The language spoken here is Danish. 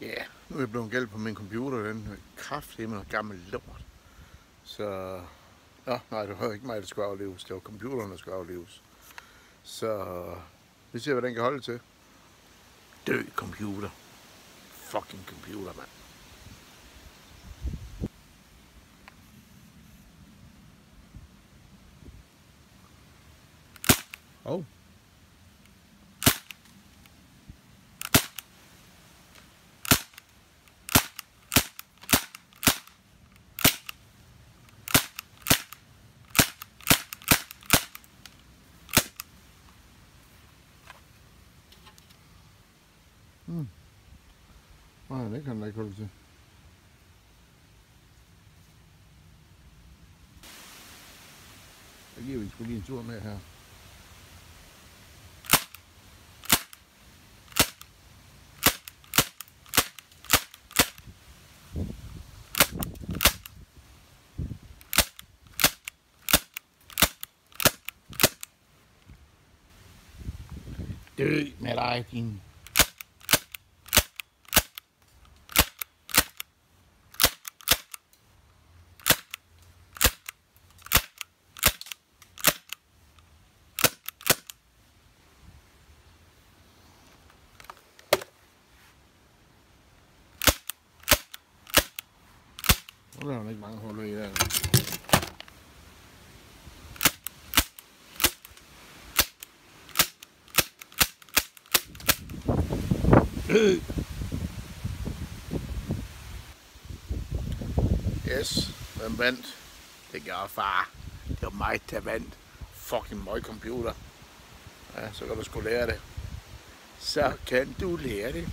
Ja, nu er jeg blevet galt på min computer, den er kraftedeme og gammel lort. Så, nej, det var ikke mig, der skulle afleves, det var computeren, der skulle afleves. Så, vi ser, hvad den kan holde til. Dø computer. Fucking computer, mand. Oh. Nej, det kan den ikke holde til. Så giver vi sgu lige en tur med her. Dø med dig, din... Nu er der ikke mange huller i der. Yes, hvem vandt? Det gør far. Det var mig, der vandt. Fucking møg computer. Ja, så kan du sgu lære det. Så kan du lære det.